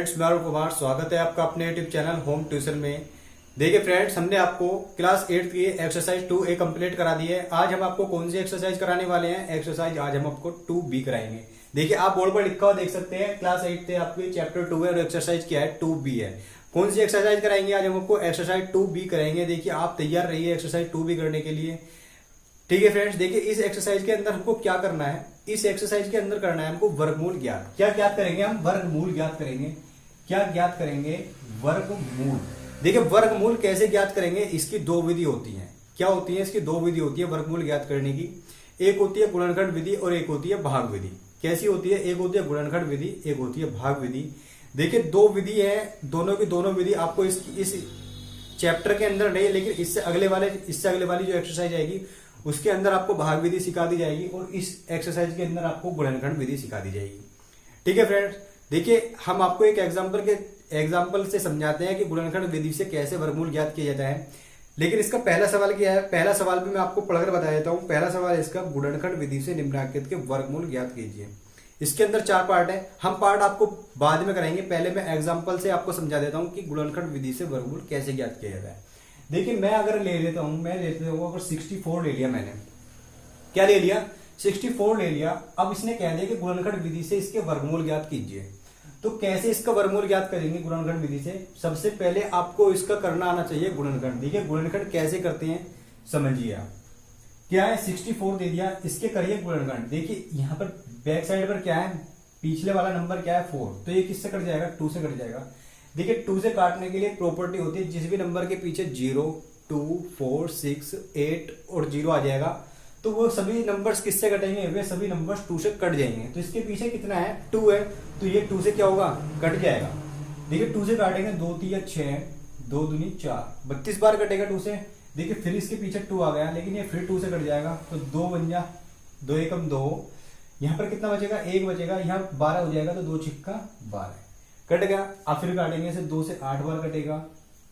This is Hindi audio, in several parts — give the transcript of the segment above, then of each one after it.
फ्रेंड्स, मैं अरुण कुमार। स्वागत है आपका अपने यूट्यूब चैनल होम ट्यूशन में। देखिए फ्रेंड्स, हमने आपको क्लास 8 की एक्सरसाइज 2A कंप्लीट करा दी है। आज हम आपको कौन सी एक्सरसाइज कराने वाले हैं? एक्सरसाइज आज हम आपको 2B कराएंगे। देखिए आप बोर्ड पर लिखा हुआ देख सकते हैं, क्लास 8 से आपकी चैप्टर 2 है और एक्सरसाइज क्या है? 2B है। कौन सी एक्सरसाइज कराएंगे? आज हम आपको एक्सरसाइज 2B कराएंगे। देखिए आप तैयार रहिए एक्सरसाइज 2B करने के लिए। ठीक है फ्रेंड्स, देखिए इस एक्सरसाइज के अंदर हमको क्या करना है? इस एक्सरसाइज के अंदर करना है हमको वर्गमूल ज्ञात। क्या ज्ञात करेंगे? हम वर्गमूल ज्ञात करेंगे। क्या ज्ञात करेंगे? वर्गमूल। देखिए वर्गमूल कैसे ज्ञात करेंगे? इसकी दो विधि होती है। क्या होती है? इसकी दो विधि होती है वर्गमूल ज्ञात करने की। एक होती है गुणनखंड विधि और एक होती है भाग विधि। कैसी होती है? एक होती है गुणनखंड विधि, एक होती है भाग विधि। देखिए दो विधि है, दोनों की दोनों विधि आपको इस चैप्टर के अंदर नहीं, लेकिन इससे अगले वाली जो एक्सरसाइज आएगी उसके अंदर आपको भाग विधि सिखा दी जाएगी और इस एक्सरसाइज के अंदर आपको गुणनखंड विधि सिखा दी जाएगी। ठीक है फ्रेंड्स, देखिए हम आपको एक एग्जाम्पल से समझाते हैं कि गुणनखंड विधि से कैसे वर्गमूल ज्ञात किया जाता है। लेकिन इसका पहला सवाल क्या है? पहला सवाल भी मैं आपको पढ़कर बता देता हूं। पहला सवाल है इसका, गुणनखंड विधि से निम्नलिखित के वर्गमूल ज्ञात कीजिए। इसके अंदर 4 पार्ट है। हम पार्ट आपको बाद में कराएंगे, पहले मैं एग्जाम्पल से आपको समझा देता हूं कि गुणनखंड विधि से वर्गमूल कैसे ज्ञात किया जाता है। देखिए मैं अगर ले लेता हूं, अगर 64 ले लिया मैंने। क्या ले लिया? 64 ले लिया। अब इसने कह दिया कि गुणनखंड विधि से इसके वर्गमूल ज्ञात कीजिए। तो कैसे इसका वर्गमूल ज्ञात करेंगे गुणनखंड विधि से? सबसे पहले आपको इसका करना आना चाहिए गुणनखंड। देखिए गुणनखंड कैसे करते हैं समझिए आप। क्या है? 64 दे दिया, इसके करिए गुणनखंड। देखिए यहां पर बैक साइड पर क्या है? पिछले वाला नंबर क्या है? 4। तो ये किससे कट जाएगा? 2 से कट जाएगा। देखिए 2 से काटने के लिए प्रॉपर्टी होती है, जिस भी नंबर के पीछे 0, 2, 4, 6, 8 और 0 आ जाएगा तो वो सभी नंबर्स किससे कटेंगे? वे सभी नंबर्स 2 से कट जाएंगे। तो इसके पीछे कितना है? 2 है, तो ये 2 से क्या होगा? कट जाएगा। देखिए 2 से काटेंगे, 2 3 6, 2 दूनी 4, 32 बार कटेगा 2 से। देखिए फिर इसके पीछे 2 आ गया, लेकिन ये फिर 2 से कट जाएगा, तो 2 बन जा, 2 एकम 2। यहाँ पर कितना बचेगा? 1 बचेगा। यहाँ 12 हो जाएगा, तो 2 छिक्का 12 कट गया। अब फिर काटेंगे से 2 से 8 बार कटेगा,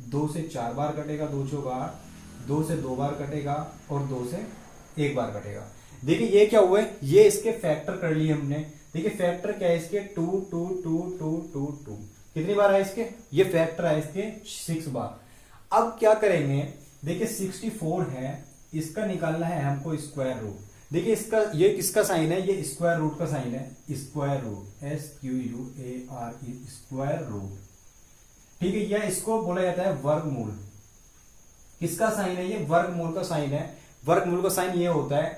2 से 4 बार कटेगा, 2 चौक 8, 2 से 2 बार कटेगा और 2 से 1 बार कटेगा। देखिए ये क्या हुआ है? ये इसके फैक्टर कर लिए हमने। देखिए फैक्टर क्या है इसके? 2 2 2 2 2 2। कितनी बार है इसके? ये फैक्टर है इसके 6 बार। अब क्या करेंगे? देखिए 64 है, इसका निकालना है हमको स्क्वायर रूट। देखिए इसका ये किसका साइन है? ये स्क्वायर रूट का साइन है। Square root, SQUARE, square root. ठीक है, यह इसको बोला जाता है वर्गमूल। किसका साइन है? ये वर्गमूल का साइन है। वर्गमूल का साइन ये होता है।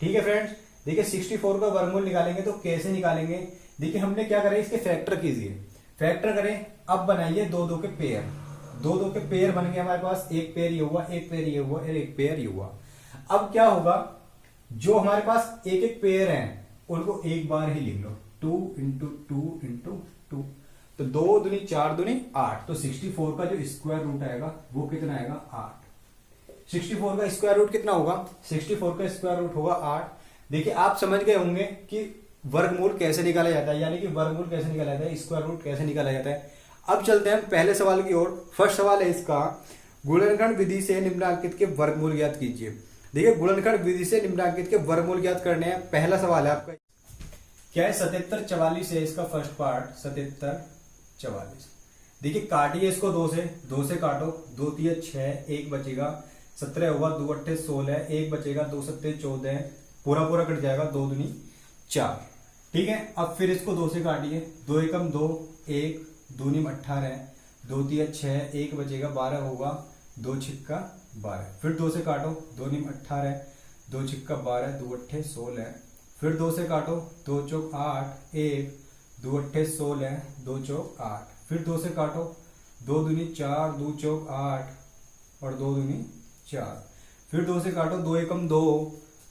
ठीक है फ्रेंड्स, देखिए 64 का वर्गमूल निकालेंगे तो कैसे निकालेंगे? देखिए हमने क्या करें, इसके फैक्टर कीजिए। फैक्टर करें, अब बनाइए 2 2 के पेयर। 2 2 के पेयर बन गए हमारे पास। एक पेयर ये हुआ, एक पेयर ये हुआ और एक पेयर ये हुआ। अब क्या होगा? जो हमारे पास एक एक पेयर है उनको एक बार ही लिख लो। 2 इंटू 2 इंटू 2, तो 2 दूनी 4 दूनी 8। तो 64 का जो स्क्वायर रूट आएगा वो कितना आएगा? 8। 64 का स्क्वायर रूट कितना होगा? 64 का स्क्वायर रूट होगा 8। देखिए आप समझ गए होंगे कि वर्गमूल कैसे निकाला जाता है, यानी कि वर्गमूल कैसे निकाला जाता है, स्क्वायर रूट कैसे निकाला जाता है। अब चलते हैं पहले सवाल की ओर। फर्स्ट सवाल है इसका, गुणनखंड विधि से निम्नलिखित के वर्गमूल ज्ञात कीजिए। देखिए गुणनखंड विधि से निम्नलिखित के वर्गमूल ज्ञात करने हैं। पहला सवाल है आपका क्या है? 77 44 है इसका फर्स्ट पार्ट। 77 44। देखिए काटिए इसको 2 से काटो। 2 3 6, 1 बचेगा, 17 होगा, 2 8 16, 1 बचेगा, 2 7 14, पूरा पूरा कट जाएगा, 2 दूनी 4। ठीक है, अब फिर इसको 2 से काटिए। 2 एकम 2, 1, 2 नीम 18, 2 3 6, 1 बचेगा, 12 होगा, 2 छिक्का 12। फिर 2 से काटो, 2 नीम 18, 2 छिक्का 12, 2 8 16। फिर 2 से काटो, 2 चौक 8, 1, 2 8 16, 2 चौक 8। फिर 2 से काटो, 2 दूनी 4, 2 चौक 8 और 2 दूनी 4। फिर 2 से काटो, 2 एकम 2,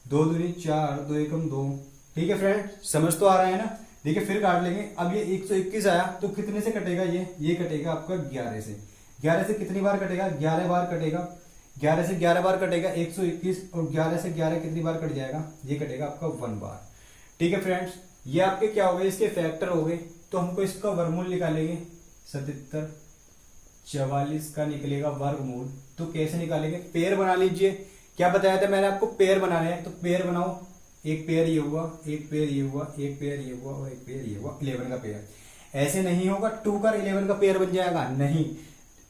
2 दूनी 4, 2 एकम 2। ठीक है फ्रेंड, समझ तो आ रहा है ना? देखिए फिर काट लेंगे। अब ये 121 आया तो कितने से कटेगा? ये कटेगा आपका 11 से। 11 से कितनी बार कटेगा? 11 बार कटेगा। 11 से 11 बार कटेगा 121, और 11 से 11 कितनी बार कट जाएगा? ये कटेगा आपका 1 बार। ठीक है फ्रेंड्स, ये आपके क्या हो गए? इसके फैक्टर हो गए। तो हमको इसका वर्गमूल निकालेंगे। 77 44 का निकलेगा वर्गमूल। तो कैसे निकालेंगे? पेयर बना लीजिए। क्या बताया था मैंने आपको? पेयर बनाने हैं, तो पेयर बनाओ। एक पेयर ये हुआ, एक पेयर ये हुआ, एक पेयर ये हुआ और एक पेयर ये हुआ, 11 का पेयर। ऐसे नहीं होगा 2 का 11 का पेयर बन जाएगा, नहीं,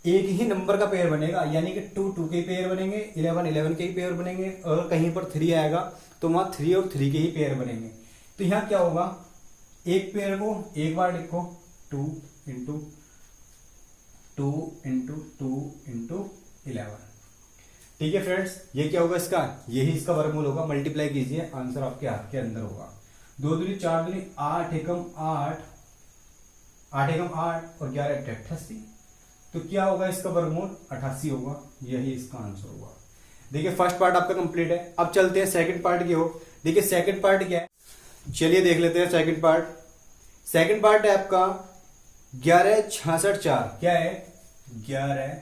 एक ही नंबर का पेयर बनेगा, यानी कि 2 2 के पेयर बनेंगे, 11 11 के ही पेयर बनेंगे, और कहीं पर 3 आएगा तो वहां 3 और 3 के ही पेयर बनेंगे। तो यहाँ क्या होगा, एक पेयर को एक बार लिखो 2 इंटू 2 इंटू 2 इंटू 11। ठीक है फ्रेंड्स, ये क्या होगा इसका, यही इसका वर्गमूल होगा, मल्टीप्लाई कीजिए, आंसर आपके हाथ के अंदर होगा। 2 दूनी 4 दूनी 8 एकम 8, 8 एकम 8 और 11 88, तो क्या होगा इसका वर्गमूल 88 होगा, यही इसका आंसर होगा। देखिए फर्स्ट पार्ट आपका कंप्लीट है। अब चलते हैं सेकंड पार्ट की ओर। देखिए सेकंड पार्ट क्या है, चलिए देख लेते हैं सेकंड पार्ट। सेकंड पार्ट है आपका 11 66 4, क्या है 11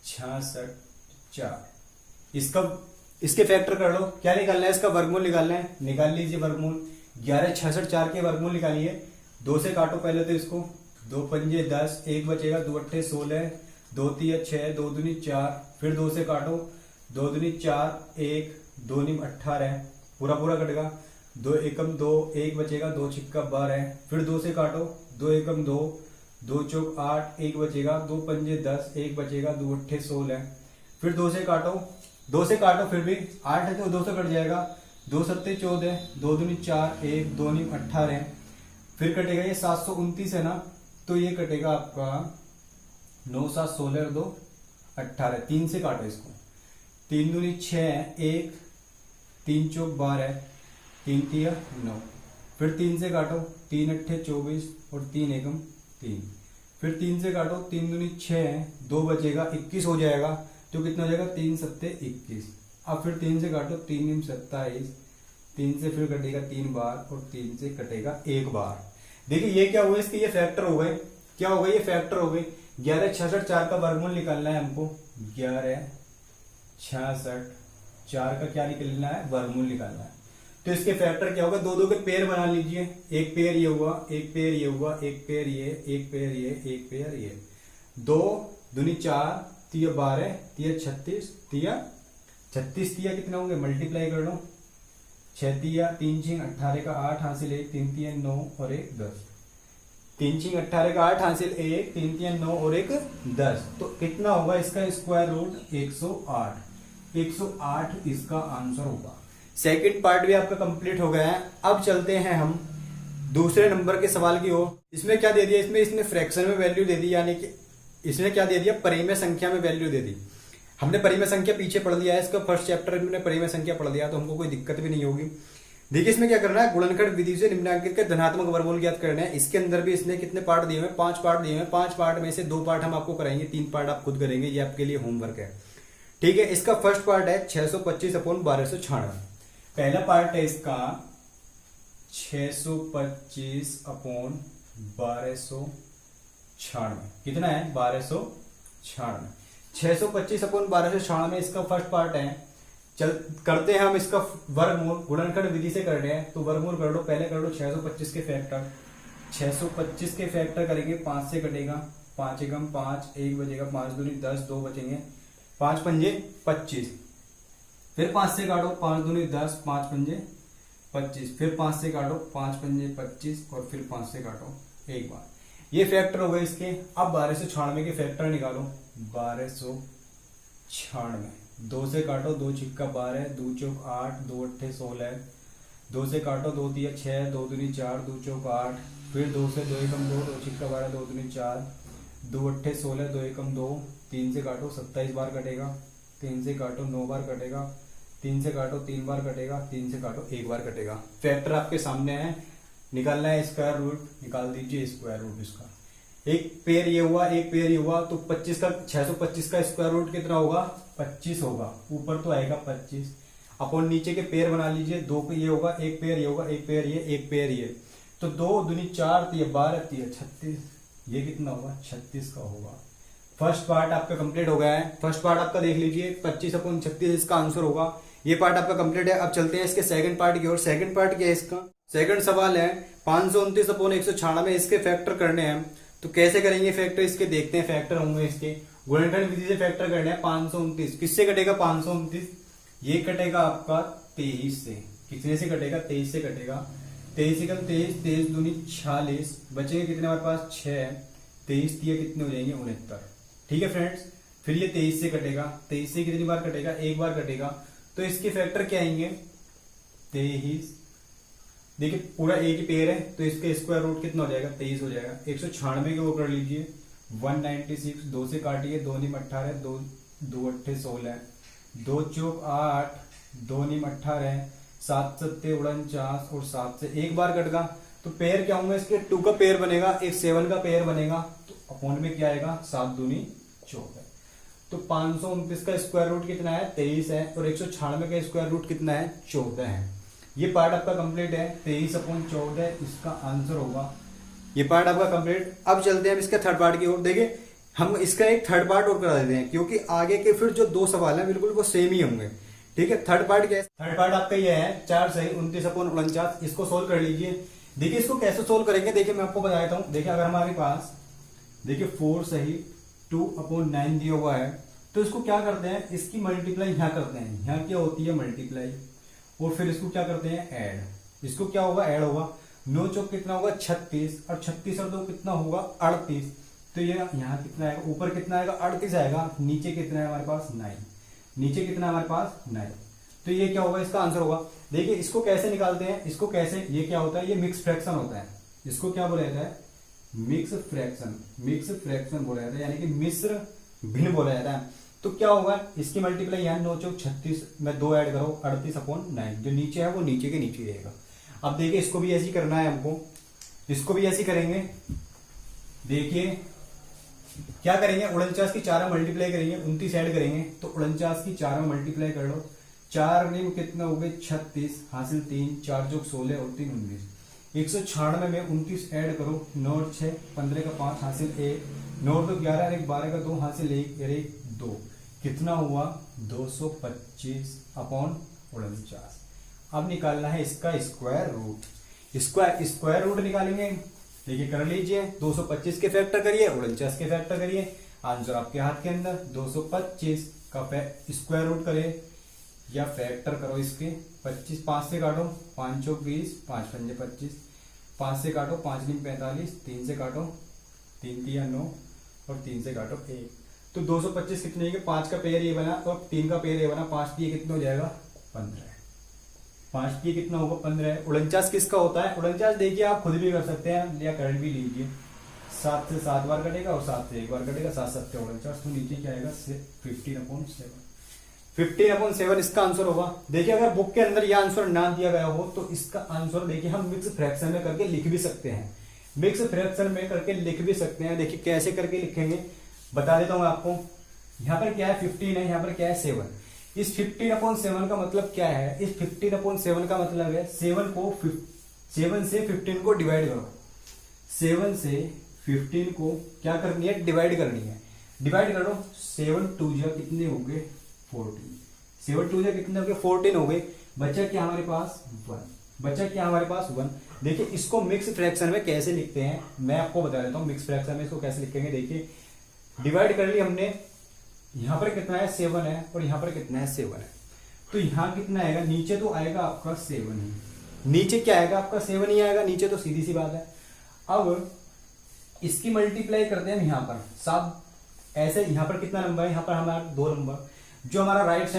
66 4। इसके फैक्टर कर लो, क्या निकालना है, इसका वर्गमूल निकालना है, निकाल लीजिए वर्गमूल। 11 66 4 के वर्गमूल निकालिए, 2 से काटो पहले तो इसको, 2 पंजे 10, 1 बचेगा, 2 अट्ठे 16, 2 तिया 6, 2 दूनी 4, फिर 2 से काटो, 2 दूनी 4, 1, 2 नीम 18, पूरा पूरा कटेगा, 2 एकम 2, 1 बचेगा, 2 छिक्का 12, फिर 2 से काटो, 2 एकम 2, 2 चौक 8, 1 बचेगा, 2 पंजे 10, 1 बचेगा, 2 अट्ठे 16, फिर 2 से काटो, 2 से काटो फिर भी 8 है तो 2 से कट जाएगा, 2 सत्ते 14, 2 दूनी 4, 1, 2 नीम 18, फिर कटेगा ये 729 है ना, तो ये कटेगा आपका 9 7 16 और 2 18, 3 से काटो इसको, 3 दूनी 6, 1, 3 चौक 12, 3 तिया 9, फिर 3 से काटो, 3 अट्ठे 24 और 3 एकम 3, फिर 3 से काटो, 3 दूनी 6, 2 बचेगा 21 हो जाएगा, तो कितना हो जाएगा 3 सत्ते 21। अब फिर 3 से काटो, 3 नीम 27, 3 से फिर कटेगा 3 बार और 3 से कटेगा 1 बार। देखिए ये क्या हुआ, इसके ये फैक्टर हो गए, क्या हो गए, ये फैक्टर हो गए। 11 66 4 का वर्गमूल निकालना है हमको, 11 66 4 का क्या निकालना है, वर्गमूल निकालना है। तो इसके फैक्टर क्या होगा, 2 2 के पेयर बना लीजिए, एक पेयर ये हुआ, एक पेयर ये हुआ, एक पेयर ये, एक पेयर ये, एक पेयर ये, 2 दूनी 4, तिया 12, तिया 36, तिया 36, तिया कितना होंगे, मल्टीप्लाई कर लो, 6 तिया 3 छिंग 18 का 8 हासिल 1, 3 तिया 9 और 1 10, 3 छिंग 18 का 8 हासिल 1, 3 तिया 9 और 1 10, तो कितना होगा इसका स्क्वायर रूट 108, 108 इसका आंसर होगा। सेकंड पार्ट भी आपका कंप्लीट हो गया है। अब चलते हैं हम दूसरे नंबर के सवाल की ओर। इसमें क्या दे दिया, इसने फ्रैक्शन में वैल्यू दे दी, यानी कि इसने क्या दे दिया, परिमेय संख्या में वैल्यू दे दी। हमने परिमेय संख्या पीछे पढ़ लिया है, इसका फर्स्ट चैप्टर में परिमेय संख्या पढ़ लिया, तो हमको कोई दिक्कत भी नहीं होगी। देखिए इसमें क्या करना है, गुणनखंड विधि से निम्नांकित के धनात्मक वर्गमूल ज्ञात करना है। इसके अंदर भी इसने कितने पार्ट दिए हुए, 5 पार्ट दिए हुए, 5 पार्ट में से 2 पार्ट हम आपको कराएंगे, 3 पार्ट आप खुद करेंगे, ये आपके लिए होमवर्क है। ठीक है, इसका फर्स्ट पार्ट है 625/1296। पहला पार्ट है इसका 625/1296, कितना है 1296, 625/1296 इसका फर्स्ट पार्ट है। चल करते हैं हम इसका वर्गमूल, गुणनखंड विधि से कर रहे हैं, तो वर्गमूल कर लो, पहले कर लो 625 के फैक्टर, 625 के फैक्टर करेंगे, 5 से कटेगा, 5 एकम 5, 1 बचेगा, 5 दूनी 10, 2 बचेंगे, 5 पंजे 25, फिर 5 से काटो, 5 दूनी 10, 5 पंजे 25, फिर 5 से काटो, 5 पंजे 25 और फिर 5 से काटो 1 बार। ये फैक्टर हो गए इसके। अब 1296 के फैक्टर निकालो, 1296, 2 से काटो, 2 छिक्का 12, 2 चौक 8, 2 अट्ठे 16, 2 से काटो, 2 तिया 6, 2 दूनी 4, 2 चौक 8, फिर 2 से 2 एकम 2, 2 छिक्का 12, 2 दूनी 4, 2 अट्ठे 16, 2 एकम 2, 3 से काटो 27 बार कटेगा, 3 से काटो 9 बार कटेगा, 3 से काटो 3 बार कटेगा, 3 से काटो 1 बार कटेगा। फैक्टर आपके सामने है, निकालना है स्क्वायर रूट, निकाल दीजिए स्क्वायर रूट इसका। एक पेयर ये हुआ, एक पेयर ये हुआ, तो 25 का 625 का स्क्वायर रूट कितना होगा, 25 होगा, ऊपर तो आएगा 25, अपन नीचे के पेयर बना लीजिए, 2 पे ये होगा, एक पेयर ये होगा, एक पेयर ये, एक पेयर ये, तो 2 दूनी 4, 12, 36, ये कितना होगा 36 का होगा। फर्स्ट पार्ट आपका कंप्लीट हो गया है। फर्स्ट पार्ट आपका देख लीजिए, 25/36 इसका आंसर होगा। ये पार्ट आपका कंप्लीट है। अब चलते हैं इसके सेकंड पार्ट की ओर। सेकंड पार्ट क्या है इसका, सेकंड सवाल है 529/196, इसके फैक्टर करने हैं। तो कैसे करेंगे फैक्टर इसके, देखते हैं फैक्टर होंगे इसके। गुणनखंड विधि से फैक्टर करने हैं। 529 किससे कटेगा, 529 ये कटेगा आपका 23 से, कितने से कटेगा, 23 से कटेगा। 23 एकम 23, 23 दूनी 46, बचेंगे कितने हमारे पास 6, 23 दिए कितने हो जाएंगे 69। ठीक है फ्रेंड्स, फिर ये 23 से कटेगा, 23 से कितनी बार कटेगा, एक बार कटेगा, तो इसके फैक्टर क्या आएंगे 23। देखिए पूरा एक ही पेयर है तो इसका स्क्वायर रूट कितना हो जाएगा 23 हो जाएगा। 196 के वो कर लीजिए 196, 2 से काटिए, 2 नीम 18, 2 2 अट्ठे 16, 2 चौक 8, 2 नीम 18, 7 सत्ते 49 और 7 से एक बार कट गया तो पेयर क्या होंगे इसके 2 का पेयर बनेगा, एक 7 का पेयर बनेगा, तो अपॉन में क्या आएगा 7 दूनी 14। तो 529 का स्क्वायर रूट कितना है 23 है और 196 का स्क्वायर रूट कितना है 14 है। ये पार्ट आपका कंप्लीट है, 23/14 इसका आंसर होगा। ये पार्ट आपका कंप्लीट। अब चलते हैं हम इसके थर्ड पार्ट की ओर। देखिए हम इसका एक थर्ड पार्ट और करा देते हैं क्योंकि आगे के फिर जो 2 सवाल हैं बिल्कुल वो सेम ही होंगे। ठीक है, थर्ड पार्ट क्या है, थर्ड पार्ट आपका ये है 4 सही 29/49, इसको सोल्व कर लीजिए। देखिए इसको कैसे सोल्व करेंगे, देखिए मैं आपको बता देता हूं। देखिए अगर हमारे पास देखिए 4 सही 2/9 दिया हुआ है तो इसको क्या करते हैं, इसकी मल्टीप्लाई यहां करते हैं, यहां क्या होती है मल्टीप्लाई, और फिर इसको क्या करते हैं ऐड। इसको क्या होगा ऐड होगा, 9 चौक कितना होगा 36 और 36 और 2 कितना होगा 38। तो ये यहाँ कितना आएगा, ऊपर कितना आएगा 38 आएगा, नीचे कितना है हमारे पास 9, नीचे कितना है हमारे पास 9। तो ये क्या होगा इसका आंसर होगा। देखिए इसको कैसे निकालते हैं, इसको कैसे, ये क्या होता है, ये मिक्स फ्रैक्शन होता है। इसको क्या बोला जाता है मिक्स फ्रैक्शन, मिक्स फ्रैक्शन बोला जाता है, यानी कि मिश्र भिन्न बोला जाता है। तो क्या होगा इसकी मल्टीप्लाई यहाँ 9 चौक 36 में 2 ऐड करो 38/9, जो नीचे है वो नीचे के नीचे रहेगा। अब देखिए इसको भी ऐसे ही करना है हमको, इसको भी ऐसे ही करेंगे। देखिए क्या करेंगे 49 की 4 में मल्टीप्लाई करेंगे, 29 ऐड करेंगे तो 49 की 4 में मल्टीप्लाई कर लो, 4 में कितना हो गए 36 हासिल 3, 4 चौक 16 और 3 19। 196 में 29 ऐड करो, 9 और 6 15 का 5 हासिल 1, 9 और 2 11 और 1 12 का 2 हासिल 1 और 1 2, कितना हुआ 225/49। अब निकालना है इसका स्क्वायर रूट, स्क्वायर रूट निकालेंगे। देखिए कर लीजिए 225 के फैक्टर करिए 49 के फैक्टर करिए, आंसर आपके हाथ के अंदर। 225 का स्क्वायर रूट करे या फैक्टर करो इसके, 25 5 से काटो, 5 चौक 20, 5 पंजे 25, 5 से काटो 5 नीम 45, 3 से काटो 3 तिया 9 और 3 से काटो 1। तो 225 कितने के 5 का पेयर ये बना और 3 का पेयर ये बना, 5 दिए कितना हो जाएगा 15, 5 दिए कितना होगा 15। 49 किसका होता है, 49 देखिए आप खुद भी कर सकते हैं या कर भी लीजिए, 7 से 7 बार कटेगा और 7 से 1 बार कटेगा, 7 7 49, तो नीचे क्या आएगा 15/7, 15/7 इसका आंसर होगा। देखिए अगर बुक के अंदर यह आंसर ना दिया गया हो तो इसका आंसर देखिए हम मिक्स फ्रैक्शन में करके लिख भी सकते हैं, मिक्स फ्रैक्शन में करके लिख भी सकते हैं। देखिए कैसे करके लिखेंगे बता देता हूं आपको। यहाँ पर क्या है 15 है, यहाँ पर क्या है 7। इस 15/7 का मतलब क्या है, इस 15/7 का मतलब है 7 से 15 को डिवाइड करो, 7 से 15 को क्या करनी है डिवाइड करनी है, डिवाइड करो 7 2 कितने हो गए 14, 7 2 कितने हो गए 14 हो गए। बचा क्या हमारे पास 1, बचा क्या हमारे पास 1। देखिए इसको मिक्स फ्रैक्शन में कैसे लिखते हैं मैं आपको बता देता हूं, मिक्स फ्रैक्शन में इसको कैसे लिखेंगे। देखिए डिवाइड कर लिया हमने, यहां पर कितना है 7 है और यहां पर कितना है 7 है, तो यहां कितना आएगा, नीचे तो आएगा आपका 7 ही, नीचे क्या आएगा आपका 7 ही आएगा नीचे, तो सीधी सी बात है। अब इसकी मल्टीप्लाई करते हैं यहां पर सब ऐसे, यहां पर कितना नंबर है, यहां पर हमारा 2 नंबर, जो हमारा राइट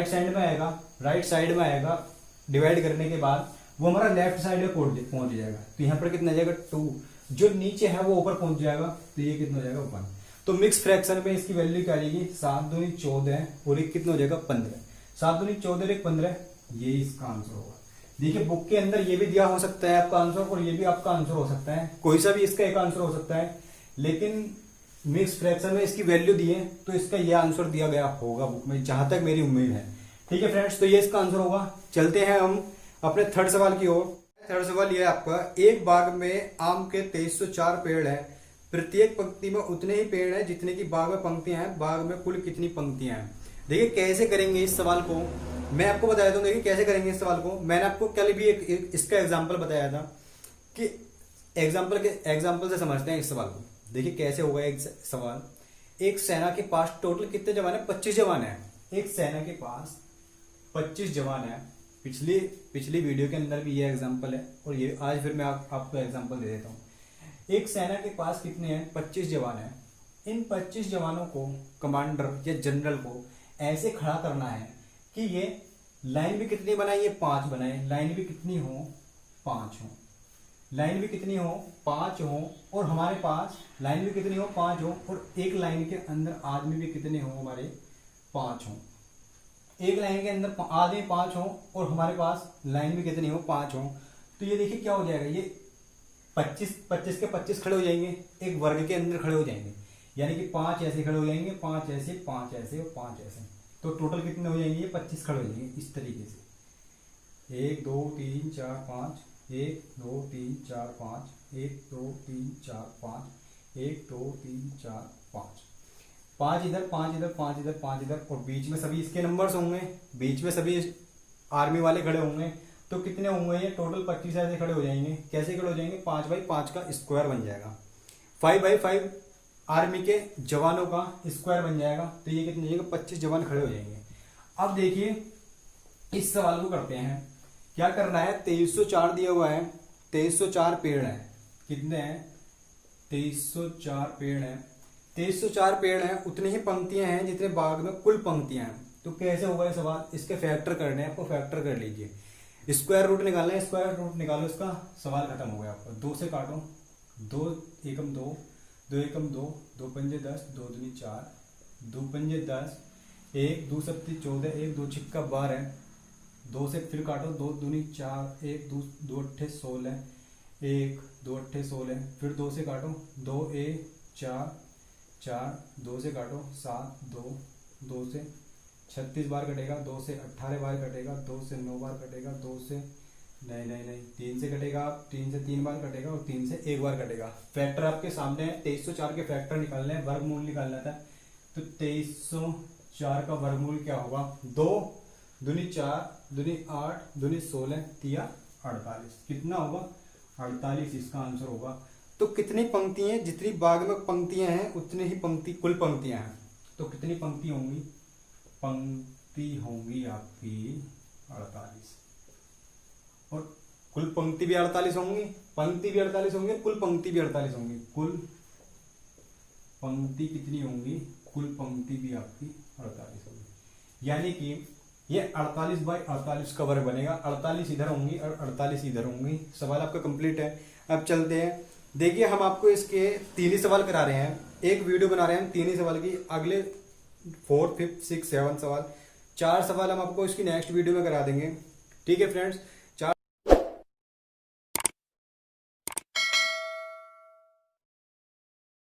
साइड में आएगा, राइट साइड में आएगा डिवाइड करने के बाद वो हमारा लेफ्ट साइड में पहुंच जाएगा, तो यहां पर कितना जाएगा 2, जो नीचे है वो ऊपर पहुंच जाएगा, तो ये कितना हो जाएगा 1। तो मिक्स फ्रैक्शन में इसकी वैल्यू क्या आएगी 7 दूनी 14 और एक कितना हो जाएगा 15, 7 दूनी 14 और 1 15, ये इसका आंसर होगा। देखिए बुक के अंदर ये भी दिया हो सकता है आपका आंसर और ये भी आपका आंसर हो सकता है, कोई सा भी इसका एक आंसर हो सकता है, लेकिन मिक्स फ्रैक्शन में इसकी वैल्यू दी है तो इसका ये आंसर दिया गया होगा बुक में, जहां तक मेरी उम्मीद है। ठीक है फ्रेंड्स, तो ये इसका आंसर होगा। चलते हैं हम अपने थर्ड सवाल की ओर। थर्ड सवाल ये है आपका, एक बाग में आम के 2304 पेड़ है, प्रत्येक पंक्ति में उतने ही पेड़ है जितने की बाग में पंक्तियां हैं, बाग में कुल कितनी पंक्तियां हैं। देखिए कैसे करेंगे इस सवाल को मैं आपको बताया था। देखिए कैसे करेंगे इस सवाल को, मैंने आपको कल भी एक इसका एग्जाम्पल बताया था कि एग्जाम्पल से समझते हैं इस सवाल को। देखिए कैसे होगा एक सवाल, एक सेना के पास टोटल कितने जवान है 25 जवान है, एक सेना के पास 25 जवान है, पिछली पिछली वीडियो के अंदर भी ये एग्जांपल है और ये आज फिर मैं आपको एग्जांपल दे देता हूँ। एक सेना के पास कितने हैं? 25 जवान हैं। इन 25 जवानों को कमांडर या जनरल को ऐसे खड़ा करना है कि ये लाइन भी कितनी बनाई? ये 5 बनाए। लाइन भी कितनी हो? 5 हो। लाइन भी कितनी हो? 5 हो। और हमारे पास लाइन भी कितनी हो? 5 हो। और एक लाइन के अंदर आदमी भी कितने हो? हमारे 5 हो। एक लाइन के अंदर आदमी 5 हो और हमारे पास लाइन भी कितनी हो? 5 हो। तो ये देखिए क्या हो जाएगा, ये 25 के 25 खड़े हो जाएंगे, एक वर्ग के अंदर खड़े हो जाएंगे। यानी कि 5 ऐसे खड़े हो जाएंगे, 5 ऐसे, 5 ऐसे और 5 ऐसे। तो टोटल कितने हो जाएंगे? ये 25 खड़े हो जाएंगे इस तरीके से। 1 2 3 4 5, 1 2 3 4 5, 1 2 3 4 5, 1 2 3 4 5, 5 इधर, 5 इधर, 5 इधर, 5 इधर और बीच में सभी इसके नंबर्स होंगे। बीच में सभी आर्मी वाले खड़े होंगे। तो कितने होंगे? ये टोटल 25 ऐसे खड़े हो जाएंगे। कैसे खड़े हो जाएंगे? 5x5 का स्क्वायर बन जाएगा। 5x5 आर्मी के जवानों का स्क्वायर बन जाएगा। तो ये कितने हो जाएगा? 25 जवान खड़े हो जाएंगे। अब देखिए इस सवाल को करते हैं। क्या करना है? 2304 दिया हुआ है। 2304 पेड़ है। कितने हैं? 2304 पेड़ है। 2304 पेड़ हैं, उतनी ही पंक्तियां हैं जितने बाग में कुल पंक्तियां हैं। तो कैसे होगा ये सवाल? इसके फैक्टर करने हैं आपको। फैक्टर कर लीजिए, स्क्वायर रूट निकालना है। स्क्वायर रूट निकालो, इसका सवाल खत्म हो गया आपका। 2 से काटो, 2 एकम 2, 2 एकम 2, 2 पंजे 10, 2 दूनी 4, 2 पंजे 10, 1 2 सप्ती 14, 1 2 छिक्का 12, 2 से फिर काटो, 2 दूनी 4, 1 2 अट्ठे 16, 1 2 अट्ठे 16, फिर 2 से काटो, 2 ए 4 4, 2 से काटो 7, 2 2 से 36 बार कटेगा, 2 से 18 बार कटेगा, 2 से 9 बार कटेगा, 2 से नहीं 3 से कटेगा, 3 से 3 बार कटेगा और 3 से 1 बार कटेगा। फैक्टर आपके सामने है। 2304 के फैक्टर निकालने हैं, वर्गमूल निकालना था। तो 2304 का वर्गमूल क्या होगा? 2 दूनी 4, दूनी 8, दूनी 16, तिया 48। कितना होगा? 48 इसका आंसर होगा। तो कितनी पंक्ति हैं? जितनी बाग में पंक्तियां हैं उतनी ही पंक्ति कुल पंक्तियां हैं। तो कितनी पंक्ति होंगी? पंक्ति होंगी आपकी 48 और कुल पंक्ति भी 48 होंगी। पंक्ति भी 48 होंगी, कुल पंक्ति भी 48 होंगी। कुल पंक्ति कितनी होंगी? कुल पंक्ति भी आपकी 48 होगी। यानी कि ये 48/48 का वर्ग बनेगा। 48 इधर होंगी और 48 इधर होंगी। सवाल आपका कंप्लीट है। अब चलते हैं। देखिए हम आपको इसके 3 ही सवाल करा रहे हैं। एक वीडियो बना रहे हैं हम 3 ही सवाल की। अगले 4th 5th 6th 7th सवाल 4 सवाल हम आपको इसकी नेक्स्ट वीडियो में करा देंगे। ठीक है फ्रेंड्स।